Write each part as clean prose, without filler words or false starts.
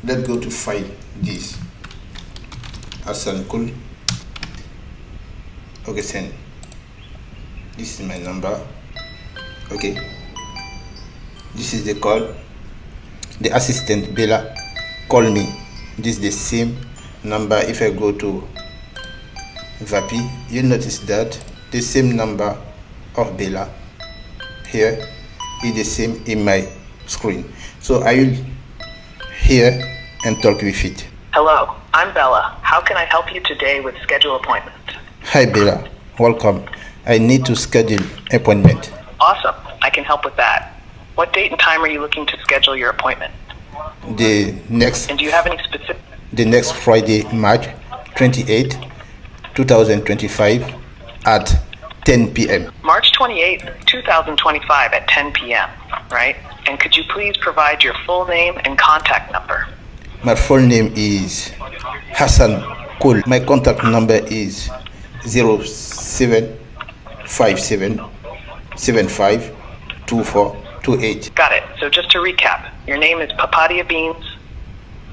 Let's go to file this Hassan Kul. Okay, send. This is my number. Okay, this is the call. The assistant Bella call me. This is the same number. If I go to Vapi, you'll notice that the same number of Bella here is the same in my screen. So I will hear and talk with it. Hello, I'm Bella. How can I help you today with schedule appointment? Hi Bella, welcome. I need to schedule appointment. Awesome, I can help with that. What date and time are you looking to schedule your appointment? The next And do you have any specific? The next Friday, March 28, 2025 at 10 p.m. March 28th, 2025 at 10 p.m., right? And could you please provide your full name and contact number? My full name is Hassan Kul. My contact number is 0757752428. Got it. So just to recap, your name is Papadia Beans,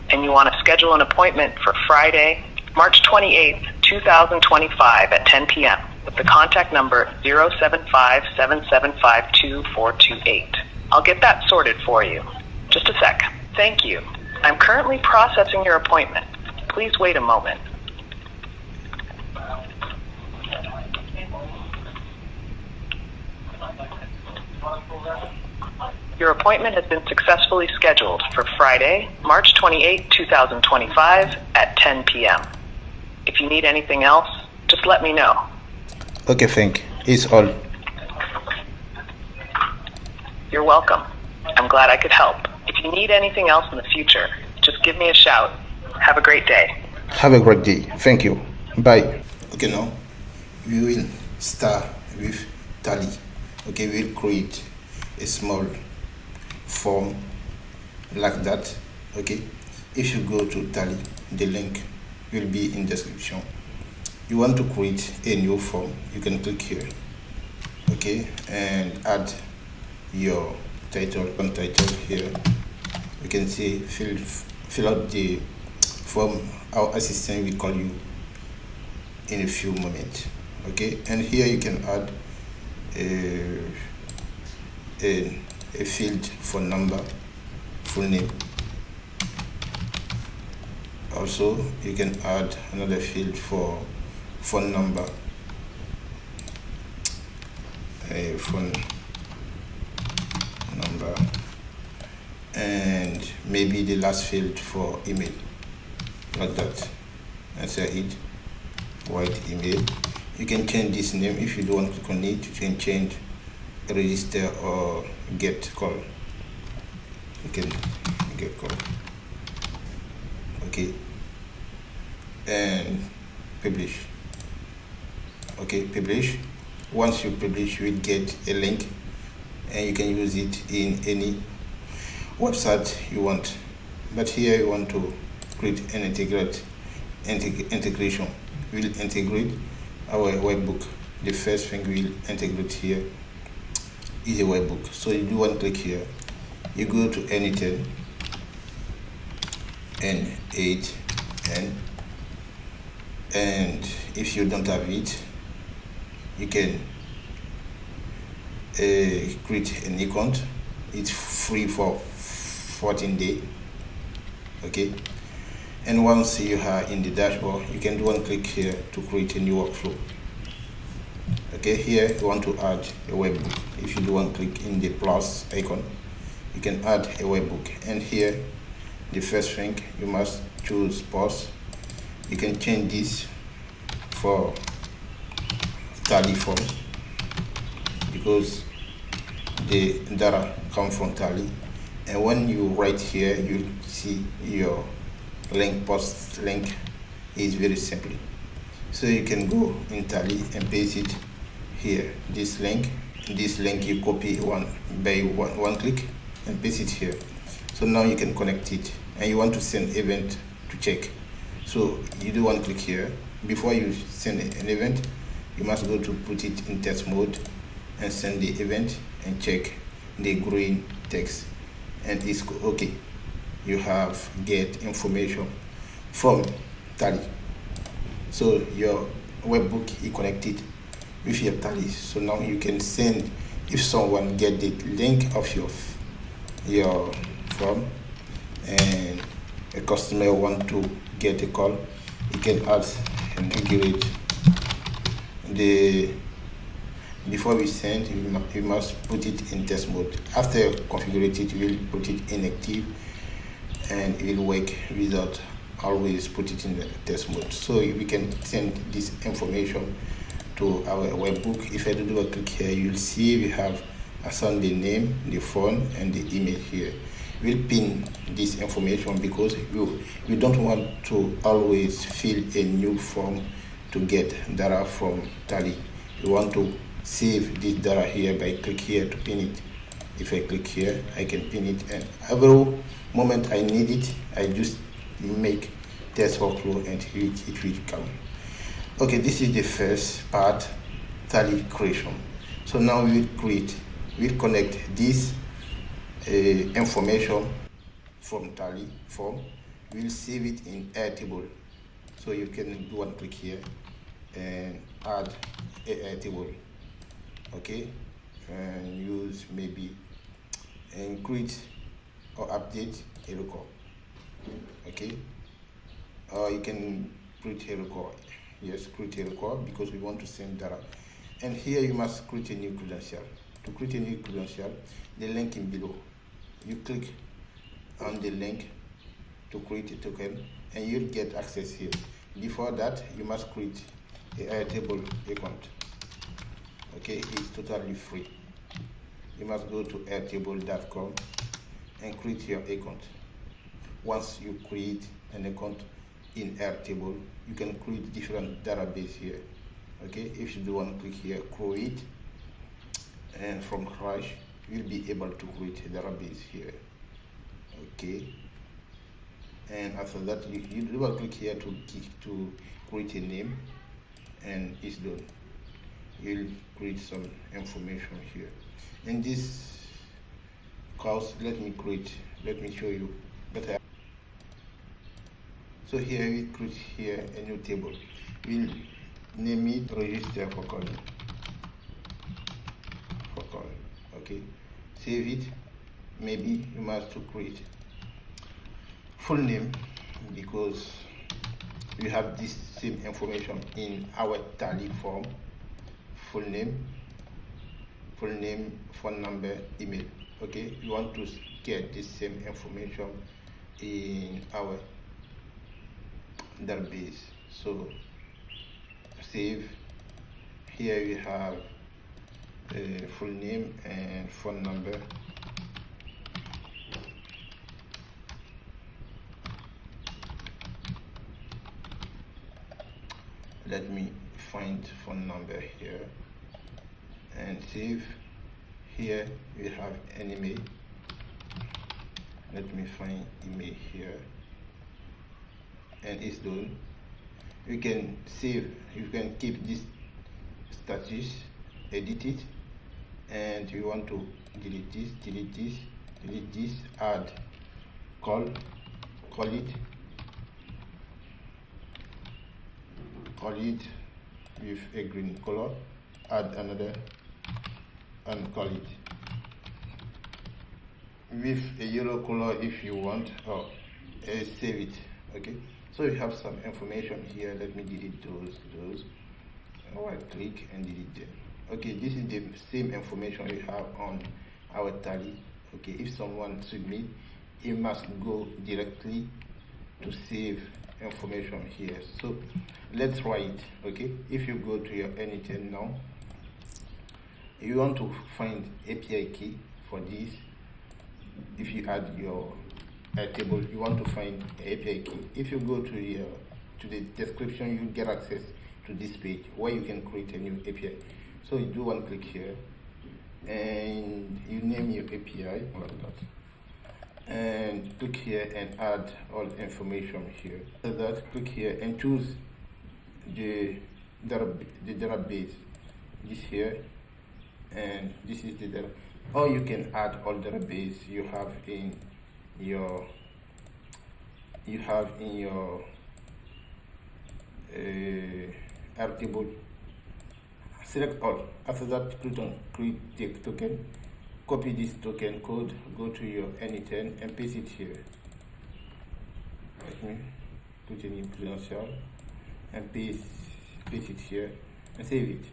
and you want to schedule an appointment for Friday, March 28th, 2025 at 10 p.m. with the contact number 07577522428. I'll get that sorted for you. Just a sec. Thank you. I'm currently processing your appointment. Please wait a moment. Your appointment has been successfully scheduled for Friday, March 28, 2025 at 10 p.m. If you need anything else, just let me know. Okay, thank you. It's all. You're welcome. I'm glad I could help. If you need anything else in the future, just give me a shout. Have a great day. Have a great day. Thank you. Bye. Okay, now we will start with Tally. Okay, we'll create a small form like that. Okay, if you go to Tally, the link will be in description. You want to create a new form, you can click here. Okay, and add your title here. You can see fill out the form. Our assistant will call you in a few moments. Okay, and here you can add a field for number, full name. Also you can add another field for phone number, phone number, and maybe the last field for email, like that. That's it. White email. You can change this name. If you don't want to click on it, you can change register or get call. You can get call. Okay, and publish. Okay, publish. Once you publish, you will get a link and you can use it in any website you want. But here you want to create an integration. We'll integrate our webhook. The first thing we'll integrate here is a webhook. So you do one click here, you go to N8N and if you don't have it, you can create an account. It's free for 14 days. Okay, and once you are in the dashboard, you can do one click here to create a new workflow. Okay, here you want to add a webhook. If you do one click in the plus icon, you can add a webhook, and here the first thing you must choose post. You can change this for Tally form because the data come from Tally, and when you write here, you see your link. Post link is very simple, so you can go in Tally and paste it here. This link you copy one click and paste it here. So now you can connect it, and you want to send event to check. So you do one click here. Before you send an event, you must go to put it in test mode and send the event and check the green text, and it's okay. you have get information from Tally. So your webbook is connected with your Tally. So now you can send, if someone get the link of your form and a customer want to get a call, you can add and configure the before we send. You must put it in test mode. After configure it, you will put it in active and it will work without always put it in the test mode. So we can send this information to our webbook. If I do a click here, you'll see we have assigned the name, the phone, and the email here. We'll pin this information because we don't want to always fill a new form to get data from Tally. We want to save this data here by click here to pin it. If I click here, I can pin it, and every moment I need it, I just make test workflow and it will come. Okay, this is the first part, Tally creation. So now we'll connect this information from Tally form. We'll save it in Airtable. So you can do one click here and add a Airtable. Okay, and use maybe and create or update a record. Okay, or you can create a record. Yes, create a record because we want to send data. And here you must create a new credential. To create a new credential, the link in below, you click on the link to create a token and you'll get access here. Before that, you must create a Airtable account. Okay, it's totally free. You must go to airtable.com and create your account. Once you create an account in Airtable, you can create different database here. Okay, if you do want to click here, create, and from scratch you'll be able to create a database here. Okay, and after that you do click here to create a name, and it's done. You'll create some information here. In this course, let me show you better. So here we create here a new table. We'll name it register for calling. Okay, save it. Maybe you must to create full name because we have this same information in our Tally form. Full name, phone number, email. Okay, you want to get this same information in our database. So save. Here we have full name and phone number. Let me find phone number here and save. Here we have an email. Let me find email here, and it's done. You can save, you can keep this status, edit it, and you want to delete this, add, call it with a green color, add another, and call it with a yellow color if you want, or save it. Okay, so you have some information here. Let me delete those. Right click and delete them. Okay, this is the same information we have on our Tally. Okay, if someone submit, he must go directly to save information here. So let's try it. Okay, if you go to your N8N now, you want to find API key for this. If you add your Airtable, you want to find API key. If you go to the description, you get access to this page where you can create a new API. So you do one click here and you name your API like that, and click here and add all information here. After that, click here and choose the database. This here, and this is the data. Or you can add all database you have in your you have in your Airtable, select all. After that, click on create the token, copy this token code, go to your N8N and paste it here. Let me put a new credential and paste it here and save it,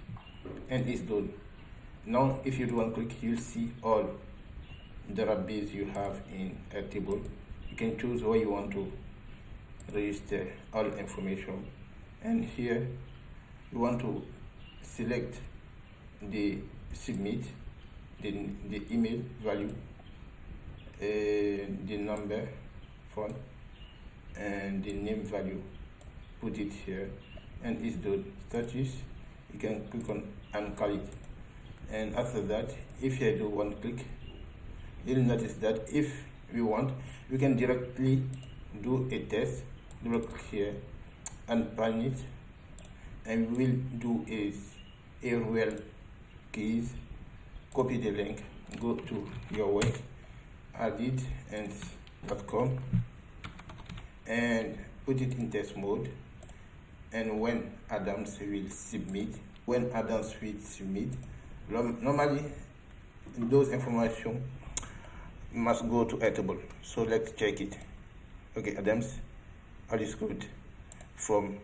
and it's done. Now if you do one click, you'll see all the database you have in Airtable. You can choose where you want to register all information, and here you want to select the submit, the email value, the number, phone, and the name value. Put it here, and it's done. Status, you can click on and call it. And after that, if you do one click, you'll notice that if we want, we can directly do a test. Double click here and pan it, and we will do a real case. Copy the link, go to your work, add it and .com, and put it in test mode. And when Adams will submit, normally those information must go to Airtable. So let's check it. Okay, Adams, all is good from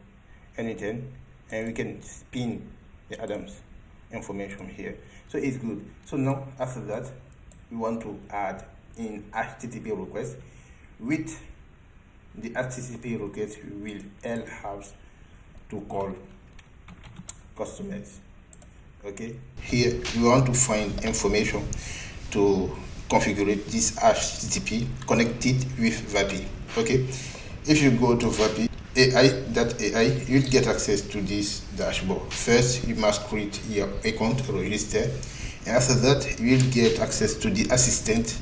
N8N, and we can spin the Adams information here. So it's good. So now after that, we want to add in HTTP request. With the HTTP request, we will have to call customers. Okay, here we want to find information to configure this HTTP connected with Vapi. Okay, if you go to Vapi AI.ai, you'll get access to this dashboard. First, you must create your account, register, and after that, you'll get access to the assistant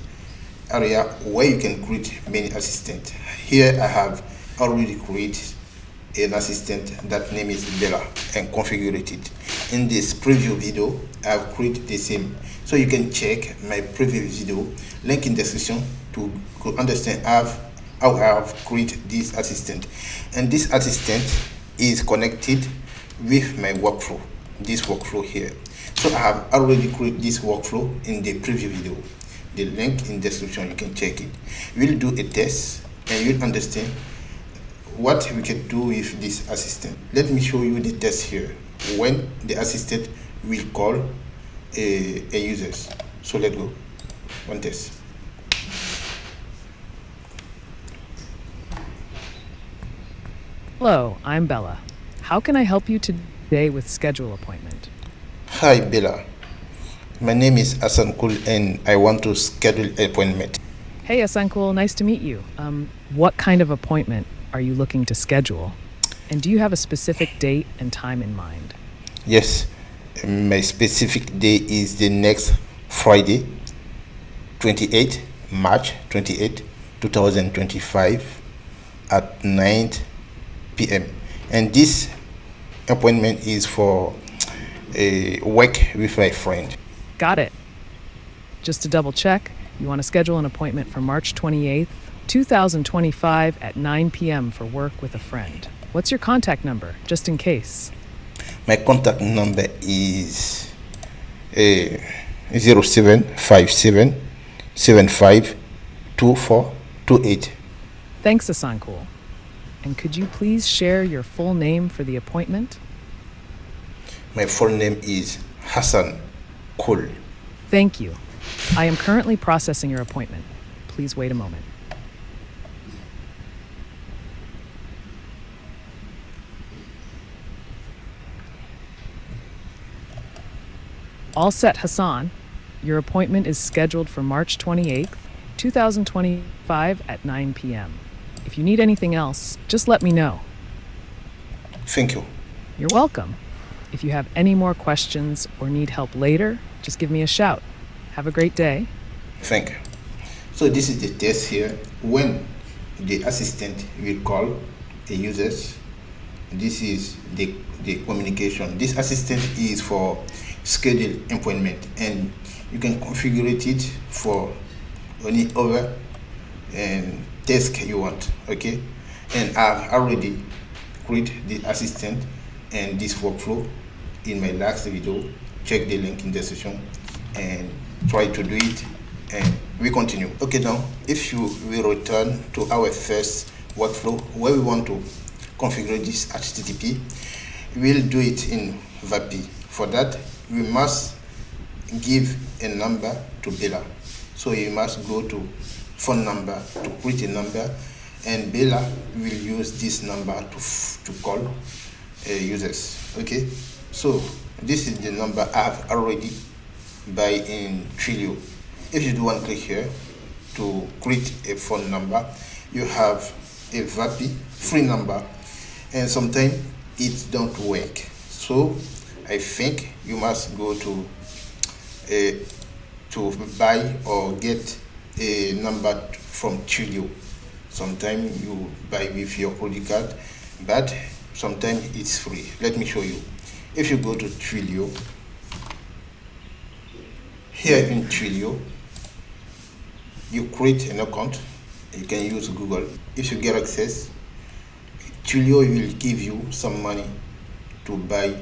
area where you can create many assistants. Here I have already created an assistant that name is Bella and configured it. In this preview video, I've created the same, so you can check my previous video, link in the description, to understand how I have created this assistant. And this assistant is connected with my workflow, this workflow here. So I have already created this workflow in the preview video. The link in the description, you can check it. We'll do a test and you'll understand what we can do with this assistant. Let me show you the test here when the assistant will call a users. So let's go. One test. Hello, I'm Bella. How can I help you today with schedule appointment? Hi Bella, my name is Asankul and I want to schedule an appointment. Hey Asankul, nice to meet you. What kind of appointment are you looking to schedule? And do you have a specific date and time in mind? Yes, my specific day is the next Friday, 28 March 28, 2025 at 9 p.m. And this appointment is for a work with my friend. Got it. Just to double check, you want to schedule an appointment for March 28th, 2025 at 9 p.m. for work with a friend. What's your contact number, just in case? My contact number is 0757752428. Thanks, Asankul. And could you please share your full name for the appointment? My full name is Hassan Kul. Thank you. I am currently processing your appointment. Please wait a moment. All set, Hassan. Your appointment is scheduled for March 28th, 2025 at 9 p.m. If you need anything else, just let me know. Thank you. You're welcome. If you have any more questions or need help later, just give me a shout. Have a great day. Thank you. So this is the test here. When the assistant will call the users, this is the communication. This assistant is for schedule appointment, and you can configure it for any other task you want. Okay, and I've already created the assistant and this workflow in my last video. Check the link in the description and try to do it, and we continue. Okay, now if you will return to our first workflow where we want to configure this HTTP, we'll do it in Vapi. For that, we must give a number to Bella. So you must go to phone number to create a number, and Bella will use this number to call users. Okay, so this is the number I've already buy in Twilio. If you do one click here to create a phone number, you have a Vapi free number, and sometimes it don't work. So I think you must go to buy or get a number from Twilio. Sometimes you buy with your credit card, but sometimes it's free. Let me show you. If you go to Twilio, here in Twilio, you create an account. You can use Google. If you get access, Twilio will give you some money to buy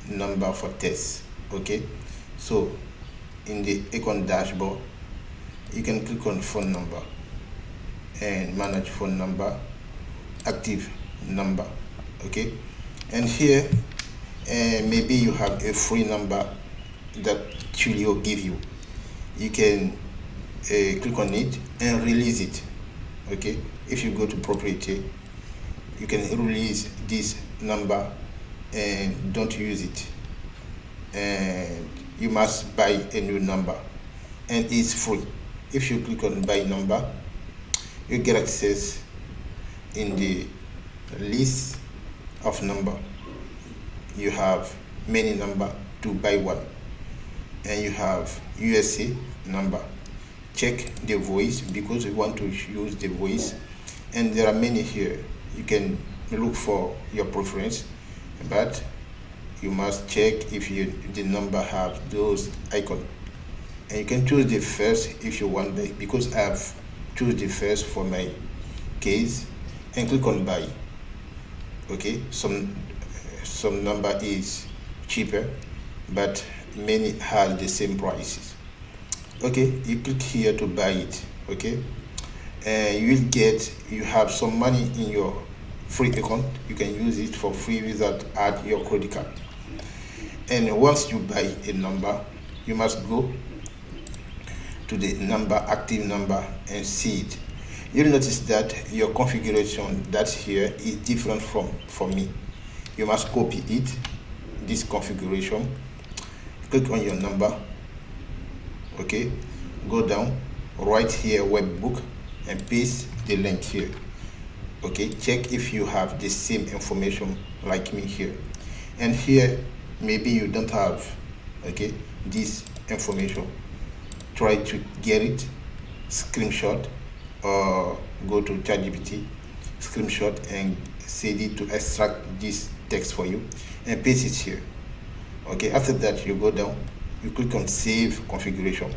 number for tests. Okay, so in the account dashboard, you can click on phone number and manage phone number, active number. Okay, and here maybe you have a free number that Twilio give you. You can click on it and release it. Okay, if you go to property, you can release this number and don't use it, and you must buy a new number, and it's free. If you click on buy number, you get access in the list of number. You have many number to buy one, and you have USA number. Check the voice because we want to use the voice, and there are many here. You can look for your preference, but you must check if the number have those icons, and you can choose the first if you want buy, because I've choose the first for my case, and click on buy. Okay, some number is cheaper, but many have the same prices. Okay, you click here to buy it. Okay, and you have some money in your free account. You can use it for free without add your credit card. And once you buy a number, you must go to the number, active number, and see it. You'll notice that your configuration that's here is different from me. You must copy it, this configuration, click on your number. Okay, go down, right here Webhook, and paste the link here. Okay, check if you have the same information like me here, and here maybe you don't have this information. Try to get it, screenshot, or go to ChatGPT, screenshot and set it to extract this text for you and paste it here. Okay, after that you go down, you click on save configuration,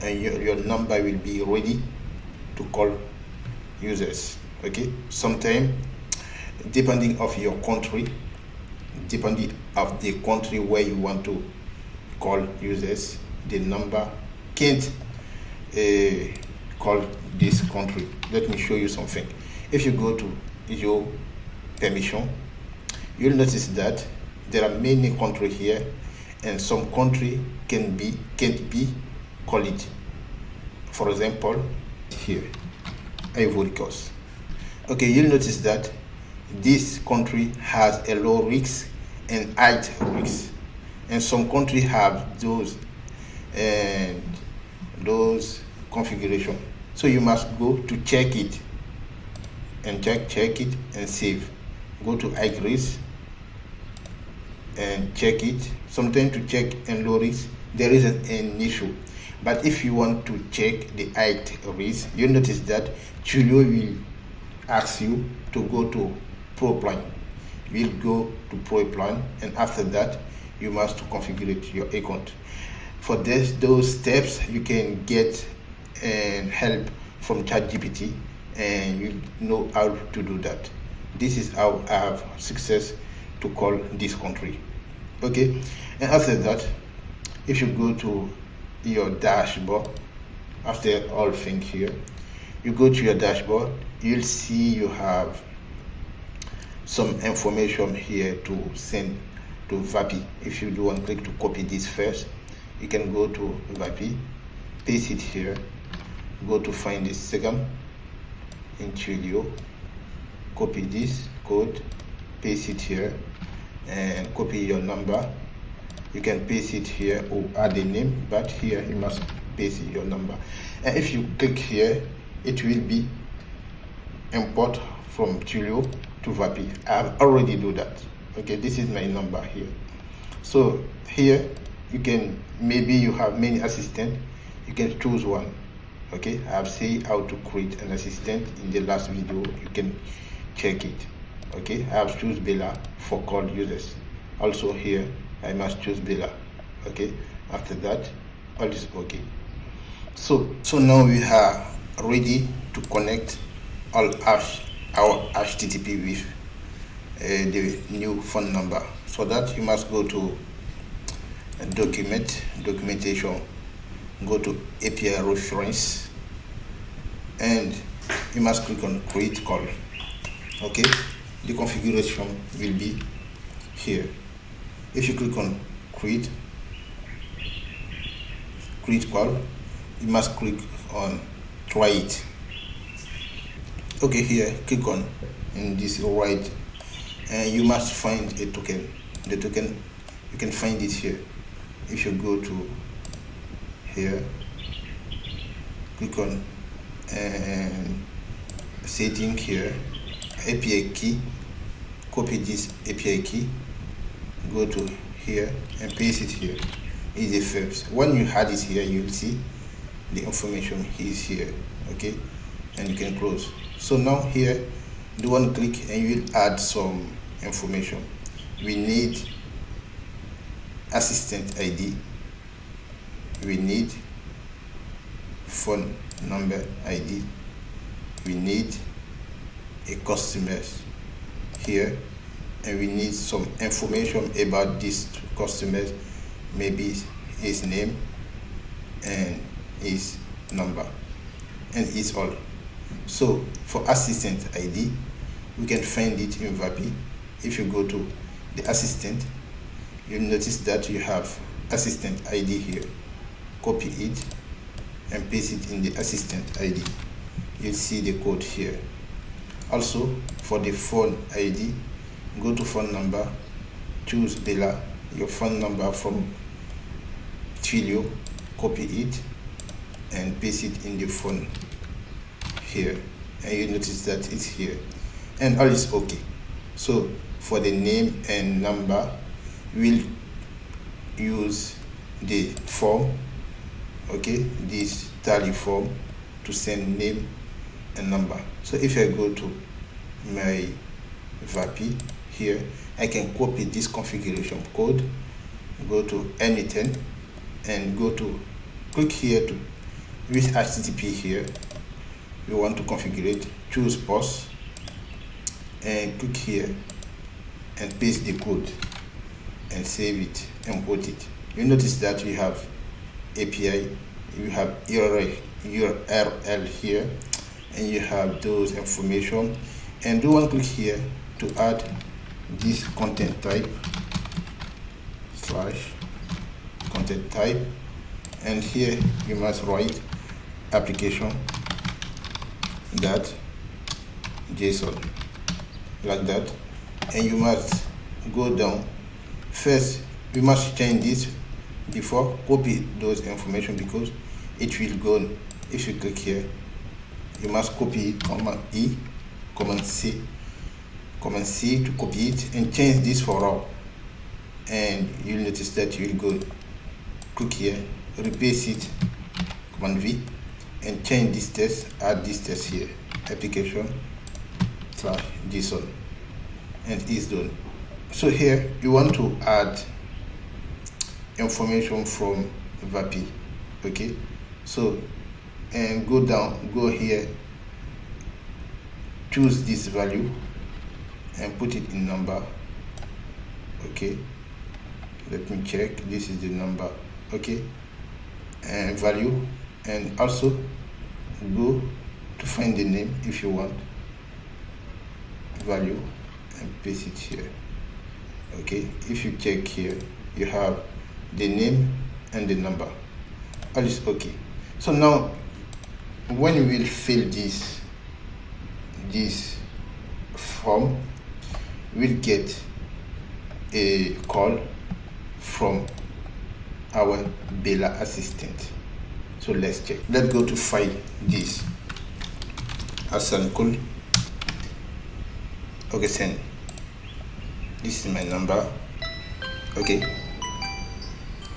and your number will be ready to call users. Okay, sometime depending of your country, depending of the country where you want to call users, the number can't call this country. Let me show you something. If you go to your permission, you'll notice that there are many countries here, and some country can't be called. For example, here, Ivory Coast. Okay, you'll notice that this country has a low risk and high risk, and some countries have those configuration. So you must go to check it and check it and save. Go to high risk and check it. Sometimes to check and low risk there is an issue, but if you want to check the high risk, you notice that Twilio will ask you to go to Pro plan. We'll go to Pro plan, and after that you must configure your account. For those steps you can get help from ChatGPT and you know how to do that. This is how I have success to call this country. Okay, and after that, if you go to your dashboard, after all things here, you go to your dashboard, you'll see you have some information here to send to Vapi. If you do one click to copy this first, you can go to Vapi, paste it here, go to find this second in Twilio, copy this code, paste it here, and copy your number. You can paste it here or add a name, but here you must paste your number. And if you click here, it will be import from Twilio to Vapi. I have already do that. Okay, this is my number here. So here you can, maybe you have many assistants, you can choose one. Okay, I have said how to create an assistant in the last video, you can check it. Okay, I have choose Bella for call users. Also here I must choose Bella. Okay, after that all is okay. So now we are ready to connect all our HTTP with the new phone number. For that you must go to documentation, go to API reference, and you must click on create call. Okay, the configuration will be here. If you click on create call, you must click on try it. Okay, here click on in this right, and you must find a token. The token you can find it here. If you go to here, click on setting here, API key, copy this API key, go to here and paste it here. Is the first. When you add it here, you'll see the information is here. Okay, and you can close. So now here, do one click and you will add some information. We need assistant ID, we need phone number ID, we need a customer here, and we need some information about this customer, maybe his name and his number, and it's all. So for assistant ID, we can find it in Vapi. If you go to the assistant, you'll notice that you have assistant ID here. Copy it and paste it in the assistant ID. You'll see the code here. Also for the phone ID, go to phone number, choose Bella, your phone number from Twilio, copy it and paste it in the phone here, and you notice that it's here, and all is okay. So for the name and number, we'll use the form, okay, this tally form to send name and number. So if I go to my Vapi here, I can copy this configuration code, go to N8N and go to click here to with HTTP here. We want to configure it, choose pause and click here and paste the code and save it and put it. You notice that we have API, you have URL here, and you have those information, and do one click here to add this content type / content type, and here you must write application that JSON like that, and you must go down. First we must change this before copy those information, because it will go. If you click here, you must copy it, Command E, Command C to copy it and change this for all, and you'll notice that you will go click here, replace it, Command V, and change this text, add this text here, application / JSON, and it's done. So here you want to add information from Vapi. Okay, so and go down, go here choose this value and put it in number. Okay, let me check. This is the number. Okay, and value, and also go to find the name if you want. Value and paste it here. Okay, if you check here, you have the name and the number. All is okay. So now when we will fill this form, we'll get a call from our Bella assistant. So let's check. Let's go to file this Hassan Cool. Okay, send. This is my number. Okay,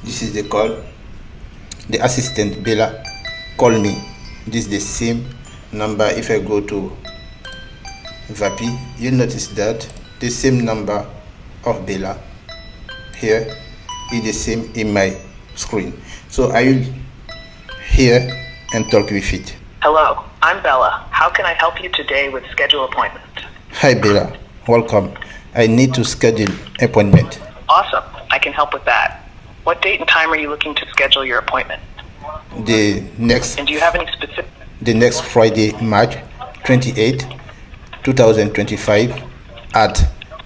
this is the call. The assistant Bella call me. This is the same number. If I go to Vapi, you'll notice that the same number of Bella here is the same in my screen. So I will hear and talk with it. Hello, I'm Bella. How can I help you today with schedule appointment? Hi Bella, welcome. I need to schedule appointment. Awesome, I can help with that. What date and time are you looking to schedule your appointment? The next And do you have any specific? the next Friday, March 28, 2025 at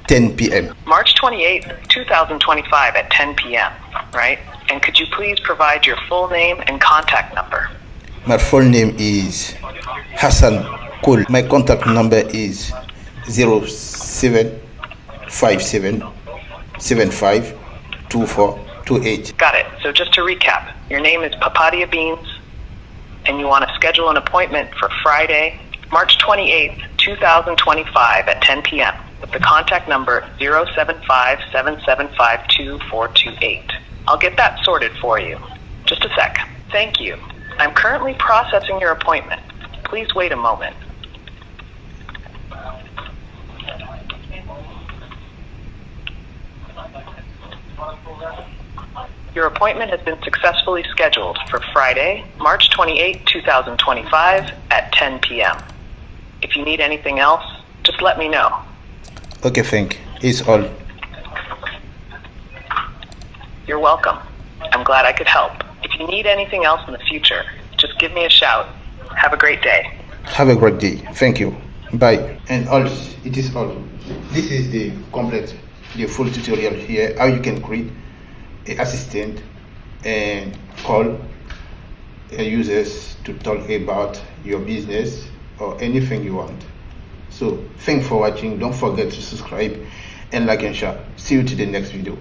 10 p.m. March 28th, 2025 at 10 p.m., right? And could you please provide your full name and contact number? My full name is Hassan Kul. My contact number is 0757752428. Got it. So just to recap, your name is Papaya Beans, and you want to schedule an appointment for Friday, March 28th, 2025 at 10 p.m. with the contact number 07577522428. I'll get that sorted for you. Just a sec. Thank you. I'm currently processing your appointment. Please wait a moment. Your appointment has been successfully scheduled for Friday, March 28, 2025 at 10 p.m. If you need anything else, just let me know. Okay, thank you. It's all. You're welcome. I'm glad I could help. If you need anything else in the future, just give me a shout. Have a great day. Have a great day. Thank you. Bye. And all, it is all. This is the complete, the full tutorial here, how you can create an assistant and call users to talk about your business or anything you want. So thanks for watching. Don't forget to subscribe and like and share. See you to the next video.